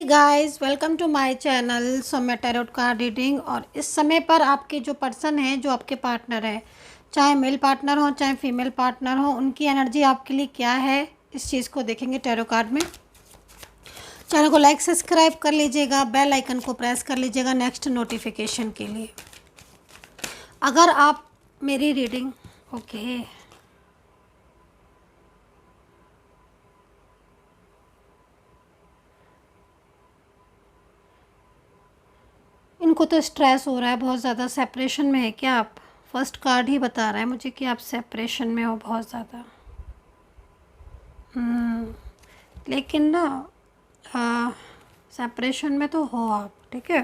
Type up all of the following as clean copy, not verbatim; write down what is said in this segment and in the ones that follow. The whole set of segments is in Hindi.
Guys welcome to my channel Saumya tarot card reading. और इस समय पर आपके जो पर्सन है, जो आपके पार्टनर है, चाहे मेल पार्टनर हो चाहे फीमेल पार्टनर हो, उनकी एनर्जी आपके लिए क्या है, इस चीज़ को देखेंगे टैरो कार्ड में। चैनल को लाइक सब्सक्राइब कर लीजिएगा, बेल आइकन को प्रेस कर लीजिएगा नेक्स्ट नोटिफिकेशन के लिए। अगर आप मेरी रीडिंग इनको तो स्ट्रेस हो रहा है बहुत ज़्यादा। सेपरेशन में है क्या आप? फर्स्ट कार्ड ही बता रहा है मुझे कि आप सेपरेशन में हो बहुत ज़्यादा। लेकिन ना सेपरेशन में तो हो आप, ठीक है।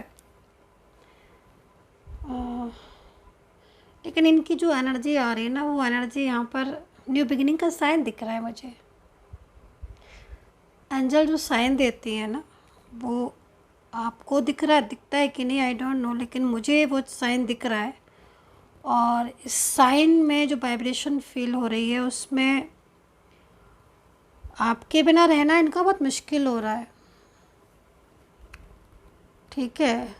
लेकिन इनकी जो एनर्जी आ रही है ना, वो एनर्जी यहाँ पर न्यू बिगिनिंग का साइन दिख रहा है मुझे। एंजल जो साइन देती है ना, वो आपको दिखता है कि नहीं आई डोंट नो, लेकिन मुझे वो साइन दिख रहा है। और इस साइन में जो वाइब्रेशन फील हो रही है, उसमें आपके बिना रहना इनका बहुत मुश्किल हो रहा है, ठीक है।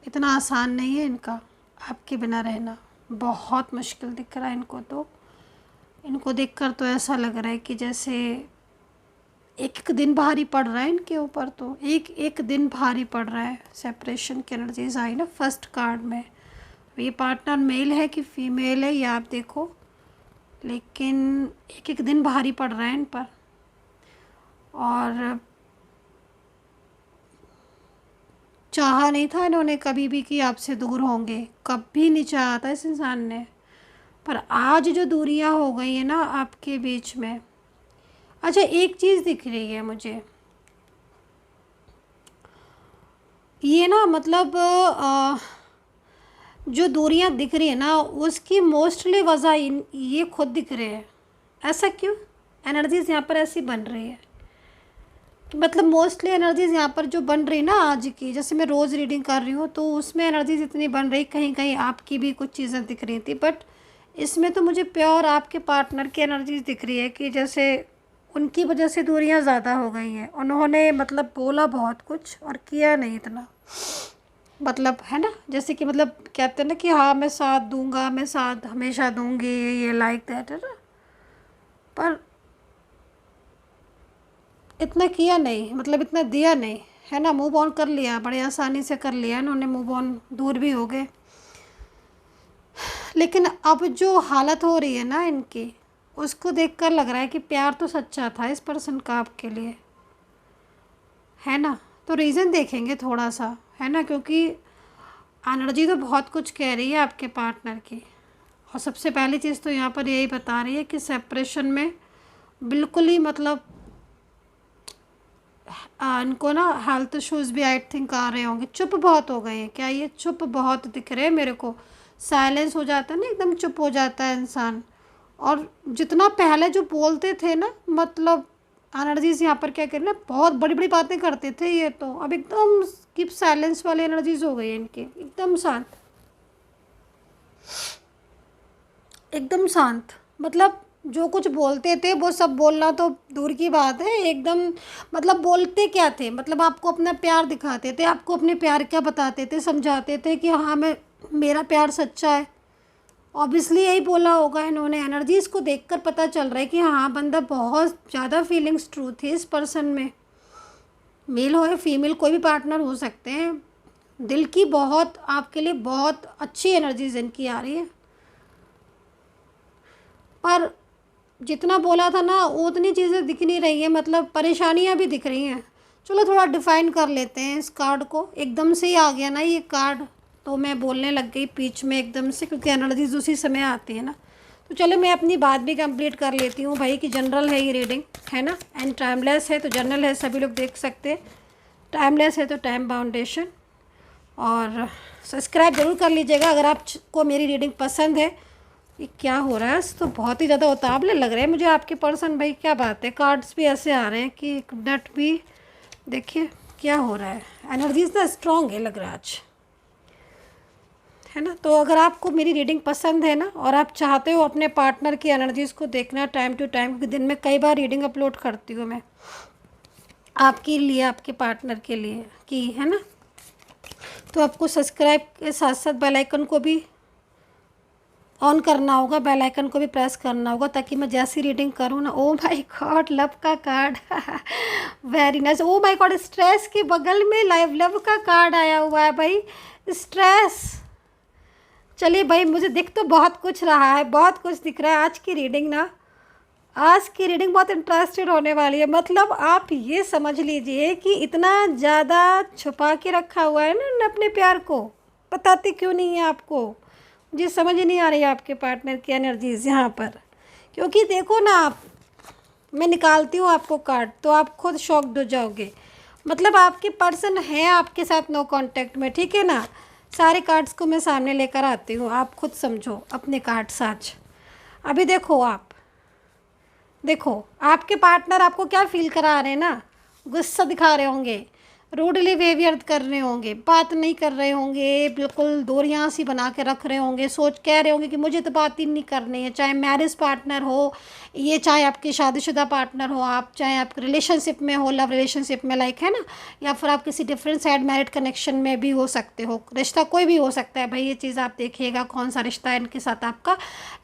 इतना आसान नहीं है इनका आपके बिना रहना, बहुत मुश्किल दिख रहा है इनको। तो इनको देखकर तो ऐसा लग रहा है कि जैसे एक एक दिन भारी पड़ रहा है इनके ऊपर, तो एक एक दिन भारी पड़ रहा है। सेपरेशन की एनर्जीज आई ना फर्स्ट कार्ड में। ये पार्टनर मेल है कि फीमेल है ये आप देखो, लेकिन एक एक दिन भारी पड़ रहा है इन पर। और चाहा नहीं था इन्होंने कभी भी कि आपसे दूर होंगे, कभी नहीं चाहा था इस इंसान ने। पर आज जो दूरियां हो गई है ना आपके बीच में। अच्छा, एक चीज़ दिख रही है मुझे, ये ना मतलब जो दूरियां दिख रही है ना, उसकी मोस्टली वजह ये खुद दिख रहे हैं। ऐसा क्यों? एनर्जीज यहाँ पर ऐसी बन रही है कि मतलब मोस्टली एनर्जीज यहाँ पर जो बन रही ना आज की, जैसे मैं रोज़ रीडिंग कर रही हूँ तो उसमें एनर्जीज इतनी बन रही, कहीं कहीं आपकी भी कुछ चीज़ें दिख रही थी, बट इसमें तो मुझे प्योर आपके पार्टनर की एनर्जीज दिख रही है कि जैसे उनकी वजह से दूरियां ज़्यादा हो गई हैं। उन्होंने मतलब बोला बहुत कुछ और किया नहीं इतना, मतलब है ना, जैसे कि मतलब कहते हैं ना कि हाँ मैं साथ दूंगा, मैं साथ हमेशा दूंगी, ये लाइक दैट है ना, पर इतना किया नहीं, मतलब इतना दिया नहीं, है ना। मूव ऑन कर लिया, बड़े आसानी से कर लिया इन्होंने मूव ऑन, दूर भी हो गए। लेकिन अब जो हालत हो रही है ना इनकी, उसको देखकर लग रहा है कि प्यार तो सच्चा था इस पर्सन का आपके लिए, है ना। तो रीज़न देखेंगे थोड़ा सा, है ना, क्योंकि एनर्जी तो बहुत कुछ कह रही है आपके पार्टनर की। और सबसे पहली चीज़ तो यहाँ पर यही बता रही है कि सेपरेशन में बिल्कुल ही मतलब इनको ना हेल्थ इश्यूज़ भी आई थिंक आ रहे होंगे। चुप बहुत हो गए हैं क्या? ये चुप बहुत दिख रहे हैं मेरे को। साइलेंस हो जाता है ना, एकदम चुप हो जाता है इंसान। और जितना पहले जो बोलते थे ना, मतलब एनर्जीज यहाँ पर क्या कर रहे हैं, बहुत बड़ी बड़ी बातें करते थे, ये तो अब एकदम कीप साइलेंस वाली एनर्जीज हो गई है इनकी, एकदम शांत, एकदम शांत। मतलब जो कुछ बोलते थे वो सब बोलना तो दूर की बात है, एकदम मतलब बोलते क्या थे, मतलब आपको अपना प्यार दिखाते थे, आपको अपने प्यार क्या बताते थे, समझाते थे कि हाँ मैं, मेरा प्यार सच्चा है। ऑब्वियसली यही बोला होगा इन्होंने। एनर्जीज को देखकर पता चल रहा है कि हाँ बंदा बहुत ज़्यादा फीलिंग्स ट्रू थी इस पर्सन में। मेल हो या फीमेल, कोई भी पार्टनर हो सकते हैं। दिल की बहुत आपके लिए बहुत अच्छी एनर्जीज इनकी आ रही है, पर जितना बोला था ना उतनी चीज़ें दिख नहीं रही है, मतलब परेशानियां भी दिख रही हैं। चलो थोड़ा डिफाइन कर लेते हैं इस कार्ड को। एकदम से ही आ गया ना ये कार्ड, तो मैं बोलने लग गई बीच में एकदम से, क्योंकि एनर्जीज उसी समय आती है ना। तो चलो मैं अपनी बात भी कंप्लीट कर लेती हूँ भाई, कि जनरल है ये रीडिंग, है ना, एंड टाइमलेस है तो जनरल है, सभी लोग देख सकते हैं। टाइमलेस है तो टाइम बाउंडेशन। और सब्सक्राइब ज़रूर कर लीजिएगा अगर आपको मेरी रीडिंग पसंद है। ये क्या हो रहा है, तो बहुत ही ज़्यादा उतावले लग रहे हैं मुझे आपके पर्सन भाई, क्या बात है। कार्ड्स भी ऐसे आ रहे हैं कि एक मिनट भी, देखिए क्या हो रहा है। एनर्जीज ना स्ट्रॉन्ग है लग रहा है आज, है ना। तो अगर आपको मेरी रीडिंग पसंद है ना, और आप चाहते हो अपने पार्टनर की एनर्जीज़ को देखना टाइम टू टाइम, क्योंकि दिन में कई बार रीडिंग अपलोड करती हूँ मैं, आपके लिए, आपके पार्टनर के लिए की है ना। तो आपको सब्सक्राइब के साथ साथ बेल आइकन को भी ऑन करना होगा, बेल आइकन को भी प्रेस करना होगा, ताकि मैं जैसी रीडिंग करूँ ना। ओ माय गॉड, लव का card very nice. Oh my God, stress के बगल में लाइव लव का कार्ड आया हुआ है भाई, स्ट्रेस। चलिए भाई, मुझे दिख तो बहुत कुछ रहा है, बहुत कुछ दिख रहा है। आज की रीडिंग बहुत इंटरेस्टेड होने वाली है। मतलब आप ये समझ लीजिए कि इतना ज़्यादा छुपा के रखा हुआ है ना उन्होंने अपने प्यार को, बताते क्यों नहीं है आपको। मुझे समझ नहीं आ रही है आपके पार्टनर की एनर्जीज यहाँ पर, क्योंकि देखो ना आप, मैं निकालती हूँ आपको कार्ड तो आप खुद शॉक्ड हो जाओगे। मतलब आपके पर्सन है आपके साथ नो कांटेक्ट में, ठीक है ना। सारे कार्ड्स को मैं सामने लेकर आती हूँ, आप खुद समझो अपने कार्ड्स आज। अभी देखो आपके पार्टनर आपको क्या फील करा रहे हैं ना, गुस्सा दिखा रहे होंगे, रूडली बिहेवियर कर रहे होंगे, बात नहीं कर रहे होंगे, बिल्कुल दूरियां सी बना के रख रहे होंगे, कह रहे होंगे कि मुझे तो बात ही नहीं करनी है। चाहे मैरिज पार्टनर हो ये, चाहे आपके शादीशुदा पार्टनर हो आप, चाहे आप रिलेशनशिप में हो, लव रिलेशनशिप में लाइक है ना, या फिर आप किसी डिफरेंट साइड मैरिड कनेक्शन में भी हो सकते हो। रिश्ता कोई भी हो सकता है भाई, ये चीज़ आप देखिएगा कौन सा रिश्ता है इनके साथ आपका।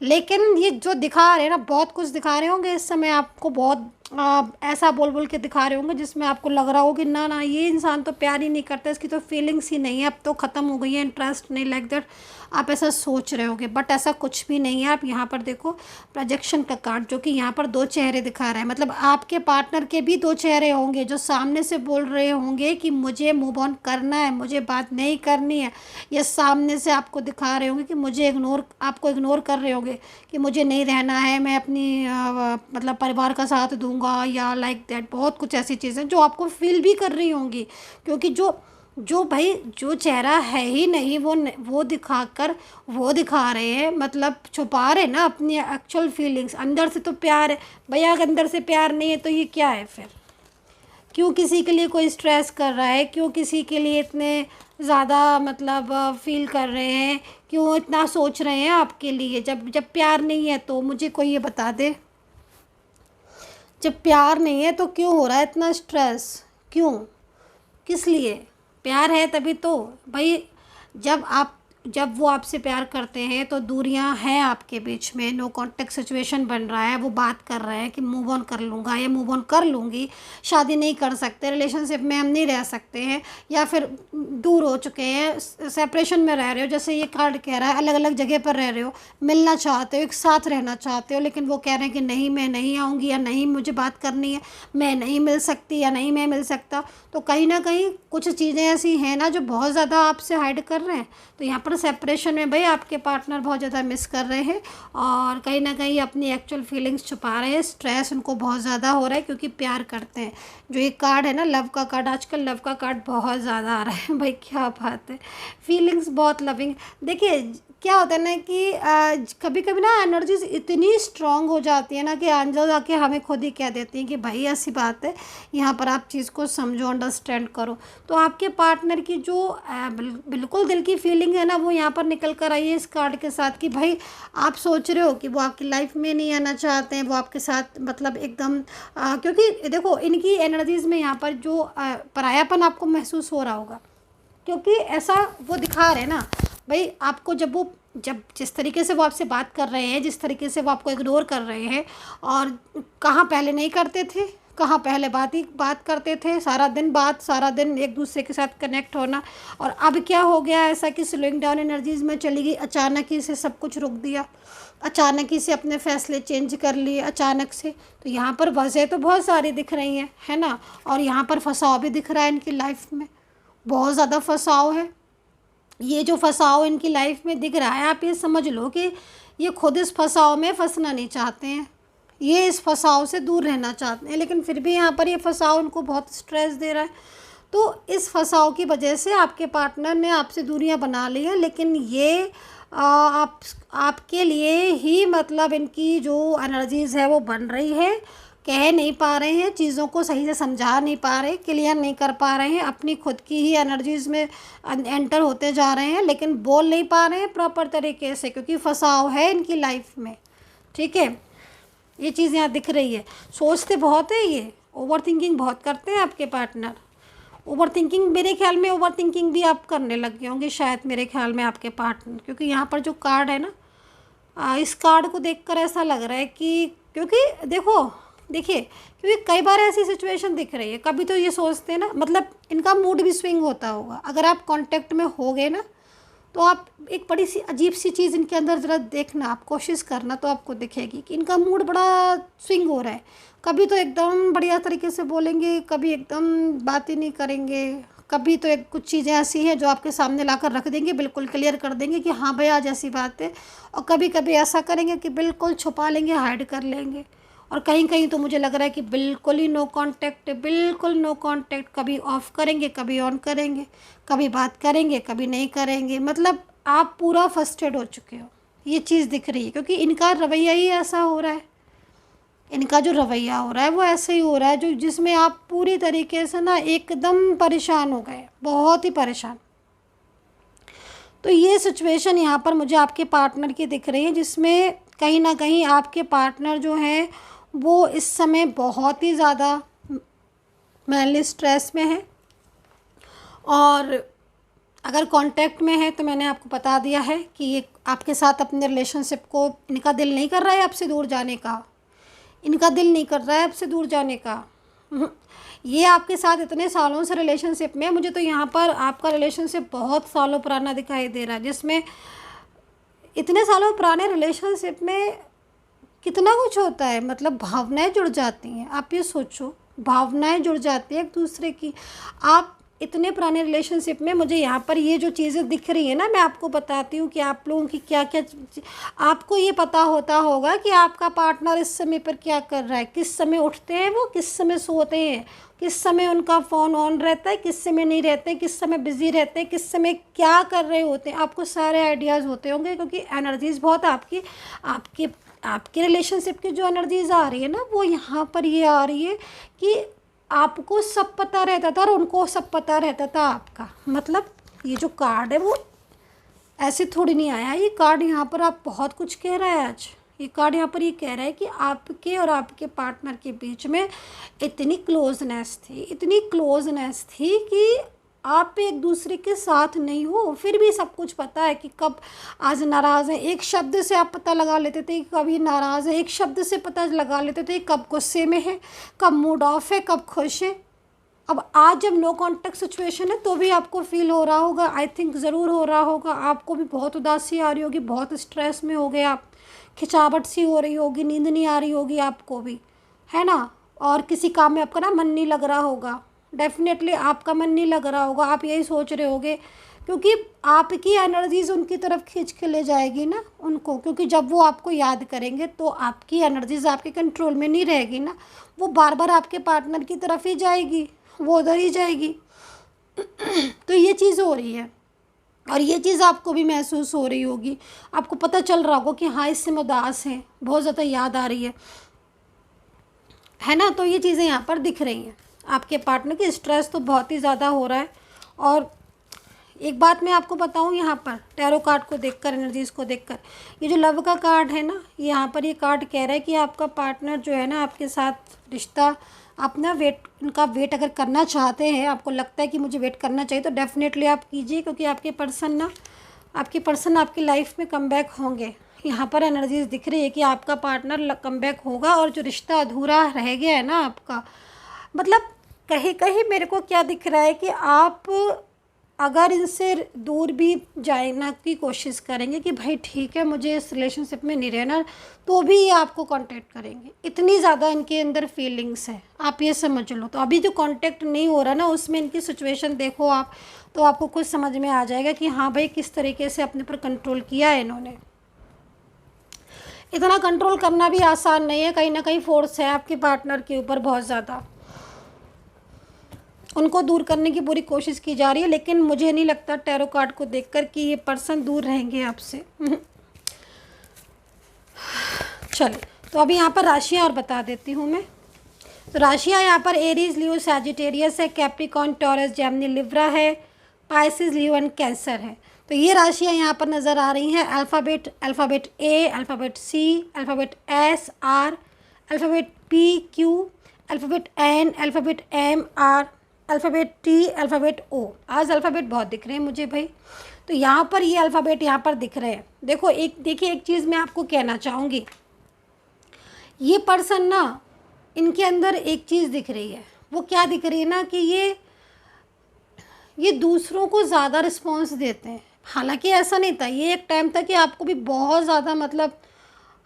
लेकिन ये जो दिखा रहे हैं ना, बहुत कुछ दिखा रहे होंगे इस समय आपको, बहुत ऐसा बोल के दिखा रहे होंगे जिसमें आपको लग रहा हो कि ना ना ये इंसान तो प्यार ही नहीं करता, इसकी तो फीलिंग्स ही नहीं है, अब तो ख़त्म हो गई है, इंटरेस्ट नहीं, लाइक दैट आप ऐसा सोच रहे होगे। बट ऐसा कुछ भी नहीं है। आप यहाँ पर देखो प्रोजेक्शन का कार्ड, जो कि यहाँ पर दो चेहरे दिखा रहा है। मतलब आपके पार्टनर के भी दो चेहरे होंगे, जो सामने से बोल रहे होंगे कि मुझे मूव ऑन करना है, मुझे बात नहीं करनी है। ये सामने से आपको दिखा रहे होंगे कि मुझे आपको इग्नोर कर रहे होंगे कि मुझे नहीं रहना है, मैं अपनी मतलब परिवार का साथ दूंगा, या लाइक दैट बहुत कुछ ऐसी चीज़ें जो आपको फील भी कर रही होंगी। क्योंकि जो भाई जो चेहरा है ही नहीं वो दिखा रहे हैं, मतलब छुपा रहे ना अपनी एक्चुअल फीलिंग्स। अंदर से तो प्यार है भैया, अगर अंदर से प्यार नहीं है तो ये क्या है फिर। क्यों किसी के लिए कोई स्ट्रेस कर रहा है, क्यों किसी के लिए इतने ज़्यादा मतलब फील कर रहे हैं, क्यों इतना सोच रहे हैं आपके लिए, जब प्यार नहीं है। तो मुझे कोई ये बता दे, जब प्यार नहीं है तो क्यों हो रहा है इतना स्ट्रेस, क्यों, किस लिए। प्यार है तभी तो भाई, जब वो आपसे प्यार करते हैं तो दूरियां हैं आपके बीच में, नो कांटेक्ट सिचुएशन बन रहा है, वो बात कर रहे हैं कि मूव ऑन कर लूँगा या मूव ऑन कर लूँगी, शादी नहीं कर सकते, रिलेशनशिप में हम नहीं रह सकते हैं, या फिर दूर हो चुके हैं, सेपरेशन में रह रहे हो, जैसे ये कार्ड कह रहा है अलग अलग जगह पर रह रहे हो, मिलना चाहते हो, एक साथ रहना चाहते हो, लेकिन वो कह रहे हैं कि नहीं मैं नहीं आऊँगी, या नहीं मुझे बात करनी है, मैं नहीं मिल सकती, या नहीं मैं मिल सकता। तो कहीं ना कहीं कुछ चीज़ें ऐसी हैं ना जो बहुत ज़्यादा आपसे हाइड कर रहे हैं। तो यहाँ पर सेपरेशन में भाई आपके पार्टनर बहुत ज़्यादा मिस कर रहे हैं, और कहीं ना कहीं अपनी एक्चुअल फीलिंग्स छुपा रहे हैं, स्ट्रेस उनको बहुत ज़्यादा हो रहा है क्योंकि प्यार करते हैं। जो ये कार्ड है ना लव का कार्ड, आजकल लव का कार्ड बहुत ज़्यादा आ रहा है भाई, क्या बात है, फीलिंग्स बहुत लविंग। देखिए क्या होता है ना कि कभी कभी ना एनर्जीज इतनी स्ट्रांग हो जाती है ना कि एंजल आके हमें खुद ही कह देती हैं कि भाई ऐसी बात है, यहाँ पर आप चीज़ को समझो, अंडरस्टैंड करो। तो आपके पार्टनर की जो बिल्कुल दिल की फीलिंग है ना, वो यहाँ पर निकल कर आई है इस कार्ड के साथ, कि भाई आप सोच रहे हो कि वो आपकी लाइफ में नहीं आना चाहते हैं, वो आपके साथ मतलब एकदम क्योंकि देखो इनकी एनर्जीज़ में यहाँ पर जो परायापन आपको महसूस हो रहा होगा, क्योंकि ऐसा वो दिखा रहे हैं ना भाई आपको। जब जिस तरीके से वो आपसे बात कर रहे हैं, जिस तरीके से वो आपको इग्नोर कर रहे हैं, और कहाँ पहले नहीं करते थे, कहाँ पहले बात करते थे, सारा दिन एक दूसरे के साथ कनेक्ट होना, और अब क्या हो गया ऐसा कि स्लोइंग डाउन एनर्जीज़ में चली गई, अचानक ही से सब कुछ रुक दिया, अचानक ही से अपने फैसले चेंज कर लिए अचानक से। तो यहाँ पर वजह तो बहुत सारी दिख रही हैं, है ना। और यहाँ पर फंसाव भी दिख रहा है इनकी लाइफ में, बहुत ज़्यादा फंसाव है। ये जो फंसाव इनकी लाइफ में दिख रहा है, आप ये समझ लो कि ये खुद इस फंसाव में फंसना नहीं चाहते हैं, ये इस फंसाव से दूर रहना चाहते हैं, लेकिन फिर भी यहाँ पर ये फंसाव उनको बहुत स्ट्रेस दे रहा है। तो इस फंसाव की वजह से आपके पार्टनर ने आपसे दूरियां बना ली हैं, लेकिन ये आपके लिए ही मतलब इनकी जो एनर्जीज़ है वो बन रही है, कह नहीं पा रहे हैं, चीज़ों को सही से समझा नहीं पा रहे, क्लियर नहीं कर पा रहे हैं, अपनी खुद की ही एनर्जीज़ में एंटर होते जा रहे हैं, लेकिन बोल नहीं पा रहे हैं प्रॉपर तरीके से, क्योंकि फंसाव है इनकी लाइफ में। ठीक है, ये चीज़ यहाँ दिख रही है। सोचते बहुत है ये, ओवर थिंकिंग बहुत करते हैं आपके पार्टनर। ओवर थिंकिंग, मेरे ख्याल में ओवर थिंकिंग भी आप करने लग गए होंगे शायद, मेरे ख्याल में आपके पार्टनर, क्योंकि यहाँ पर जो कार्ड है ना, इस कार्ड को देखकर ऐसा लग रहा है कि, क्योंकि देखिए क्योंकि कई बार ऐसी सिचुएशन दिख रही है, कभी तो ये सोचते हैं ना, मतलब इनका मूड भी स्विंग होता होगा। अगर आप कांटेक्ट में हो गए ना, तो आप एक बड़ी सी अजीब सी चीज़ इनके अंदर ज़रा देखना, आप कोशिश करना, तो आपको दिखेगी कि इनका मूड बड़ा स्विंग हो रहा है। कभी तो एकदम बढ़िया तरीके से बोलेंगे, कभी एकदम बात ही नहीं करेंगे, कभी तो एक कुछ चीज़ें ऐसी हैं जो आपके सामने लाकर रख देंगे, बिल्कुल क्लियर कर देंगे कि हाँ भाई आज ऐसी बात है। और कभी कभी ऐसा करेंगे कि बिल्कुल छुपा लेंगे, हाइड कर लेंगे। और कहीं कहीं तो मुझे लग रहा है कि बिल्कुल ही नो कांटेक्ट, बिल्कुल नो कांटेक्ट, कभी ऑफ करेंगे, कभी ऑन करेंगे, कभी बात करेंगे, कभी नहीं करेंगे। मतलब आप पूरा फ्रस्ट्रेट हो चुके हो, ये चीज़ दिख रही है, क्योंकि इनका रवैया ही ऐसा हो रहा है। इनका जो रवैया हो रहा है वो ऐसे ही हो रहा है, जो जिसमें आप पूरी तरीके से ना एकदम परेशान हो गए, बहुत ही परेशान। तो ये सिचुएशन यहाँ पर मुझे आपके पार्टनर की दिख रही है, जिसमें कहीं ना कहीं आपके पार्टनर जो है वो इस समय बहुत ही ज़्यादा मेंटली स्ट्रेस में है। और अगर कांटेक्ट में है तो मैंने आपको बता दिया है कि ये आपके साथ अपने रिलेशनशिप को, इनका दिल नहीं कर रहा है आपसे दूर जाने का, इनका दिल नहीं कर रहा है आपसे दूर जाने का। ये आपके साथ इतने सालों से रिलेशनशिप में, मुझे तो यहाँ पर आपका रिलेशनशिप बहुत सालों पुराना दिखाई दे रहा है, जिसमें इतने सालों पुराने रिलेशनशिप में कितना कुछ होता है, मतलब भावनाएं जुड़ जाती हैं। आप ये सोचो, भावनाएं जुड़ जाती हैं एक दूसरे की। आप इतने पुराने रिलेशनशिप में, मुझे यहाँ पर ये जो चीज़ें दिख रही है ना, मैं आपको बताती हूँ कि आप लोगों की क्या क्या, आपको ये पता होता होगा कि आपका पार्टनर इस समय पर क्या कर रहा है, किस समय उठते हैं वो, किस समय सोते हैं, किस समय उनका फ़ोन ऑन रहता है, किस समय नहीं रहते, किस समय बिज़ी रहते हैं, किस समय क्या कर रहे होते हैं। आपको सारे आइडियाज़ होते होंगे, क्योंकि एनर्जीज़ बहुत आपकी आपके आपके रिलेशनशिप की जो एनर्जीज़ आ रही है ना, वो यहाँ पर ये आ रही है कि आपको सब पता रहता था और उनको सब पता रहता था आपका। मतलब ये जो कार्ड है वो ऐसे थोड़ी नहीं आया, ये कार्ड यहाँ पर आप बहुत कुछ कह रहा है आज। ये कार्ड यहाँ पर ये कह रहा है कि आपके और आपके पार्टनर के बीच में इतनी क्लोजनेस थी, इतनी क्लोजनेस थी कि आप एक दूसरे के साथ नहीं हो, फिर भी सब कुछ पता है कि कब आज नाराज़ हैं, एक शब्द से आप पता लगा लेते थे कि कब ये नाराज़ है, एक शब्द से पता लगा लेते थे कब गुस्से में है, कब मूड ऑफ है, कब खुश है। अब आज जब नो कॉन्टेक्ट सिचुएशन है तो भी आपको फील हो रहा होगा, आई थिंक ज़रूर हो रहा होगा, आपको भी बहुत उदासी आ रही होगी, बहुत स्ट्रेस में हो गए आप, खिंचावट सी हो रही होगी, नींद नहीं आ रही होगी आपको भी, है ना। और किसी काम में आपका ना मन नहीं लग रहा होगा, डेफिनेटली आपका मन नहीं लग रहा होगा, आप यही सोच रहे होगे, क्योंकि आपकी एनर्जीज़ उनकी तरफ खींच के ले जाएगी ना उनको, क्योंकि जब वो आपको याद करेंगे तो आपकी एनर्जीज़ आपके कंट्रोल में नहीं रहेगी ना, वो बार बार आपके पार्टनर की तरफ ही जाएगी, वो उधर ही जाएगी। तो ये चीज़ हो रही है, और ये चीज़ आपको भी महसूस हो रही होगी, आपको पता चल रहा होगा कि हाँ इससे मैं उदास है, बहुत ज़्यादा याद आ रही है ना। तो ये चीज़ें यहाँ पर दिख रही हैं, आपके पार्टनर की स्ट्रेस तो बहुत ही ज़्यादा हो रहा है। और एक बात मैं आपको बताऊँ, यहाँ पर टैरो कार्ड को देखकर, एनर्जीज़ को देखकर, ये जो लव का कार्ड है ना, यहाँ पर ये कार्ड कह रहा है कि आपका पार्टनर जो है ना, आपके साथ रिश्ता, आप ना उनका वेट अगर करना चाहते हैं, आपको लगता है कि मुझे वेट करना चाहिए, तो डेफिनेटली आप कीजिए, क्योंकि आपके पर्सन आपकी लाइफ में कम बैक होंगे। यहाँ पर एनर्जीज़ दिख रही है कि आपका पार्टनर कम बैक होगा, और जो रिश्ता अधूरा रह गया है ना आपका, मतलब कहीं कहीं मेरे को क्या दिख रहा है कि आप अगर इनसे दूर भी जाना की कोशिश करेंगे कि भाई ठीक है मुझे इस रिलेशनशिप में नहीं रहना, तो भी ये आपको कांटेक्ट करेंगे, इतनी ज़्यादा इनके अंदर फीलिंग्स है, आप ये समझ लो। तो अभी जो कांटेक्ट नहीं हो रहा ना, उसमें इनकी सिचुएशन देखो आप, तो आपको कुछ समझ में आ जाएगा कि हाँ भाई किस तरीके से अपने पर कंट्रोल किया है इन्होंने। इतना कंट्रोल करना भी आसान नहीं है, कहीं ना कहीं फोर्स है आपके पार्टनर के ऊपर बहुत ज़्यादा, उनको दूर करने की पूरी कोशिश की जा रही है, लेकिन मुझे नहीं लगता टैरो कार्ड को देखकर कि ये पर्सन दूर रहेंगे आपसे। चलो, तो अभी यहाँ पर राशियाँ और बता देती हूँ मैं। तो राशियाँ यहाँ पर एरीज, लियो, सैजिटेरियस है, कैप्रिकॉर्न, टॉरस, जेमिनी, लिब्रा है, पाइसेस, लियो एंड कैंसर है। तो ये राशियाँ यहाँ पर नज़र आ रही हैं। Alphabet A, alphabet C, alphabet S, R, alphabet P, Q alphabet N, alphabet M, R, alphabet T, alphabet O. आज अल्फ़ाबेट बहुत दिख रहे हैं मुझे भाई। तो यहाँ पर ये अल्फ़ाबेट यहाँ पर दिख रहे हैं। देखिए एक चीज़ मैं आपको कहना चाहूँगी, ये पर्सन ना, इनके अंदर एक चीज़ दिख रही है। वो क्या दिख रही है ना कि ये दूसरों को ज़्यादा रिस्पॉन्स देते हैं। हालांकि ऐसा नहीं था, ये एक टाइम था कि आपको भी बहुत ज़्यादा मतलब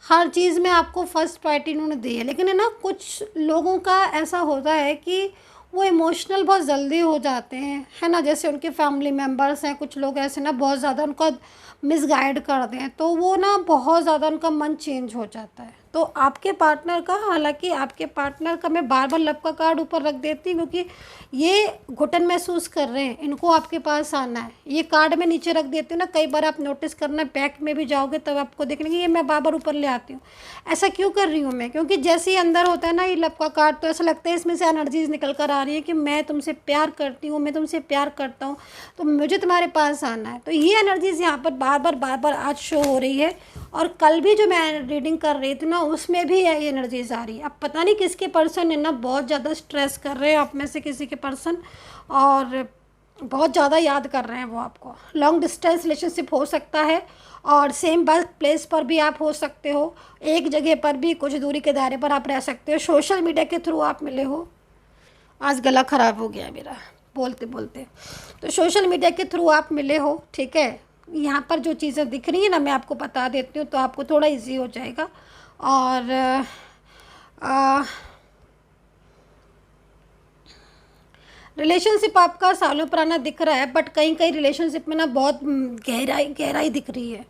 हर चीज़ में आपको फर्स्ट प्रायोरिटी इन्होंने दी है। लेकिन है ना, कुछ लोगों का ऐसा होता है कि वो इमोशनल बहुत जल्दी हो जाते हैं, है ना। जैसे उनके फैमिली मेम्बर्स हैं, कुछ लोग ऐसे ना बहुत ज़्यादा उनको मिसगाइड कर दें, तो वो ना बहुत ज़्यादा उनका मन चेंज हो जाता है। तो आपके पार्टनर का, हालांकि आपके पार्टनर का मैं बार बार लव का कार्ड ऊपर रख देती हूँ, क्योंकि ये घुटन महसूस कर रहे हैं, इनको आपके पास आना है। ये कार्ड मैं नीचे रख देती हूँ ना, कई बार आप नोटिस करना, बैक में भी जाओगे तब आपको देखने की, ये मैं बार बार ऊपर ले आती हूँ। ऐसा क्यों कर रही हूँ मैं? क्योंकि जैसे ही अंदर होता है ना ये लव का कार्ड, तो ऐसा लगता है इसमें से एनर्जीज निकल कर आ रही है कि मैं तुमसे प्यार करती हूँ, मैं तुमसे प्यार करता हूँ, तो मुझे तुम्हारे पास आना है। तो ये एनर्जीज यहाँ पर बार बार आज शो हो रही है। और कल भी जो मैं रीडिंग कर रही थी ना, उसमें भी ये एनर्जीज आ रही है। अब पता नहीं किसके पर्सन है ना, बहुत ज़्यादा स्ट्रेस कर रहे हैं आप में से किसी के पर्सन, और बहुत ज़्यादा याद कर रहे हैं वो आपको। लॉन्ग डिस्टेंस रिलेशनशिप हो सकता है, और सेम बर्थ प्लेस पर भी आप हो सकते हो, एक जगह पर भी कुछ दूरी के दायरे पर आप रह सकते हो, सोशल मीडिया के थ्रू आप मिले हो। आज गला ख़राब हो गया मेरा बोलते बोलते। तो सोशल मीडिया के थ्रू आप मिले हो, ठीक है। यहाँ पर जो चीज़ें दिख रही हैं ना, मैं आपको बता देती हूँ तो आपको थोड़ा इजी हो जाएगा। और रिलेशनशिप आपका सालों पुराना दिख रहा है, बट कहीं कहीं रिलेशनशिप में ना बहुत गहराई दिख रही है,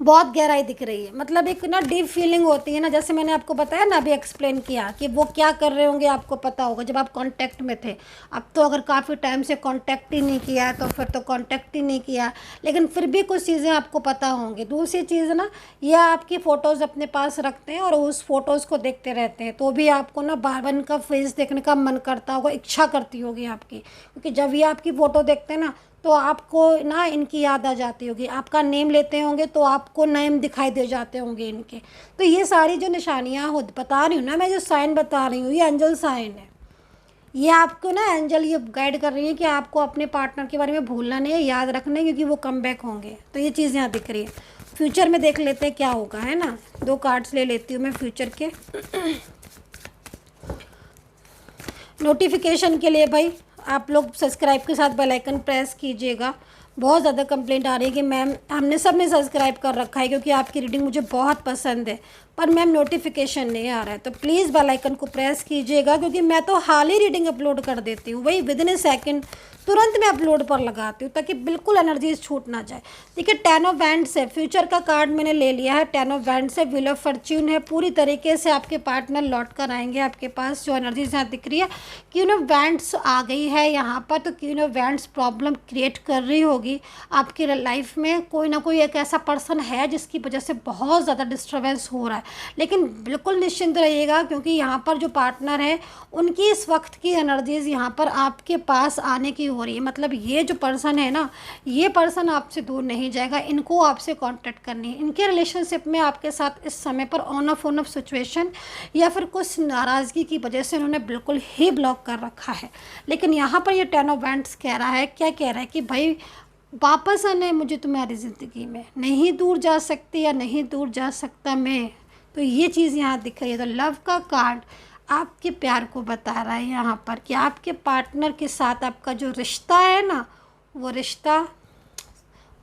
बहुत गहराई दिख रही है। मतलब एक ना डीप फीलिंग होती है ना, जैसे मैंने आपको बताया ना, अभी एक्सप्लेन किया कि वो क्या कर रहे होंगे आपको पता होगा जब आप कांटेक्ट में थे। अब तो अगर काफ़ी टाइम से कांटेक्ट ही नहीं किया है तो फिर तो कांटेक्ट ही नहीं किया, लेकिन फिर भी कुछ चीज़ें आपको पता होंगी। दूसरी चीज़ ना, ये आपकी फ़ोटोज़ अपने पास रखते हैं और उस फ़ोटोज़ को देखते रहते हैं, तो भी आपको ना बार बार इनका फेस देखने का मन करता होगा, इच्छा करती होगी आपकी, क्योंकि जब ये आपकी फ़ोटो देखते हैं ना तो आपको ना इनकी याद आ जाती होगी। आपका नेम लेते होंगे तो आपको नेम दिखाई दे जाते होंगे इनके। तो ये सारी जो निशानियाँ हो बता रही हूँ ना मैं, जो साइन बता रही हूँ, ये एंजल साइन है। ये आपको ना एंजल ये गाइड कर रही है कि आपको अपने पार्टनर के बारे में भूलना नहीं है, याद रखना है, क्योंकि वो कम बैक होंगे। तो ये चीज़ यहाँ दिख रही है। फ्यूचर में देख लेते हैं क्या होगा, है ना। 2 कार्ड्स ले लेती हूँ मैं फ्यूचर के। नोटिफिकेशन के लिए भाई आप लोग सब्सक्राइब के साथ बेल आइकन प्रेस कीजिएगा। बहुत ज़्यादा कंप्लेंट आ रही है कि मैम हमने सब ने सब्सक्राइब कर रखा है क्योंकि आपकी रीडिंग मुझे बहुत पसंद है, पर मैम नोटिफिकेशन नहीं आ रहा है। तो प्लीज़ बेल आइकन को प्रेस कीजिएगा, क्योंकि मैं तो हाल ही रीडिंग अपलोड कर देती हूँ, वही विदिन ए सेकेंड तुरंत मैं अपलोड पर लगाती हूँ, ताकि बिल्कुल एनर्जीज छूट ना जाए। देखिए 10 ऑफ वैंड्स है, फ्यूचर का कार्ड मैंने ले लिया है। 10 ऑफ वैंड्स है, व्हील ऑफ फॉर्च्यून है। पूरी तरीके से आपके पार्टनर लौट कर आएंगे आपके पास। जो एनर्जीज यहाँ दिख रही है, क्वीन ऑफ वैंड्स आ गई है यहाँ पर। तो queen of wands problem create कर रही होगी आपकी लाइफ में। कोई ना कोई एक ऐसा पर्सन है जिसकी वजह से बहुत ज़्यादा डिस्टर्बेंस हो रहा है, लेकिन बिल्कुल निश्चिंत रहिएगा, क्योंकि यहाँ पर जो पार्टनर है उनकी इस वक्त की एनर्जीज यहाँ पर आपके पास आने की हो रही है। मतलब ये जो पर्सन है ना, ये पर्सन आपसे दूर नहीं जाएगा, इनको आपसे कांटेक्ट करनी है। इनके रिलेशनशिप में आपके साथ इस समय पर ऑन ऑफ सिचुएशन या फिर कुछ नाराज़गी की वजह से उन्होंने बिल्कुल ही ब्लॉक कर रखा है। लेकिन यहाँ पर ये 10 ऑफ वैंड्स कह रहा है, क्या कह रहा है कि भाई वापस आना है मुझे तुम्हारी ज़िंदगी में, नहीं दूर जा सकती या नहीं दूर जा सकता मैं। तो ये चीज़ यहाँ दिख रही है। तो लव का कार्ड आपके प्यार को बता रहा है यहाँ पर कि आपके पार्टनर के साथ आपका जो रिश्ता है ना, वो रिश्ता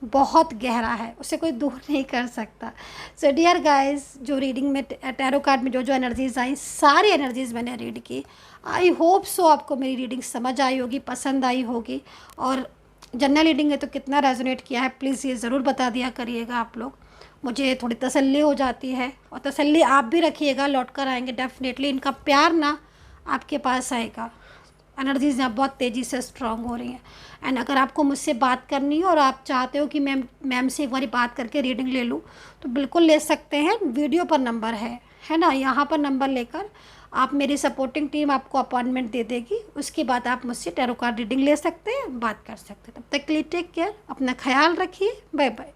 बहुत गहरा है, उसे कोई दूर नहीं कर सकता। सो डियर गाइस, जो रीडिंग में टैरो कार्ड में जो जो एनर्जीज आई, सारी एनर्जीज मैंने रीड की। आई होप सो आपको मेरी रीडिंग समझ आई होगी, पसंद आई होगी। और जनरल रीडिंग है तो कितना रेजोनेट किया है प्लीज़ ये ज़रूर बता दिया करिएगा आप लोग, मुझे थोड़ी तसल्ली हो जाती है। और तसल्ली आप भी रखिएगा, लौट कर आएंगे डेफिनेटली। इनका प्यार ना आपके पास आएगा। एनर्जीज यहाँ बहुत तेज़ी से स्ट्रांग हो रही हैं। एंड अगर आपको मुझसे बात करनी हो और आप चाहते हो कि मैम से एक बार बात करके रीडिंग ले लूँ, तो बिल्कुल ले सकते हैं। वीडियो पर नंबर है ना, यहाँ पर नंबर लेकर आप, मेरी सपोर्टिंग टीम आपको अपॉइंटमेंट दे देगी। उसके बाद आप मुझसे टैरो कार्ड रीडिंग ले सकते हैं, बात कर सकते हैं। तब तक के लिए टेक केयर, अपना ख्याल रखिए, बाय बाय।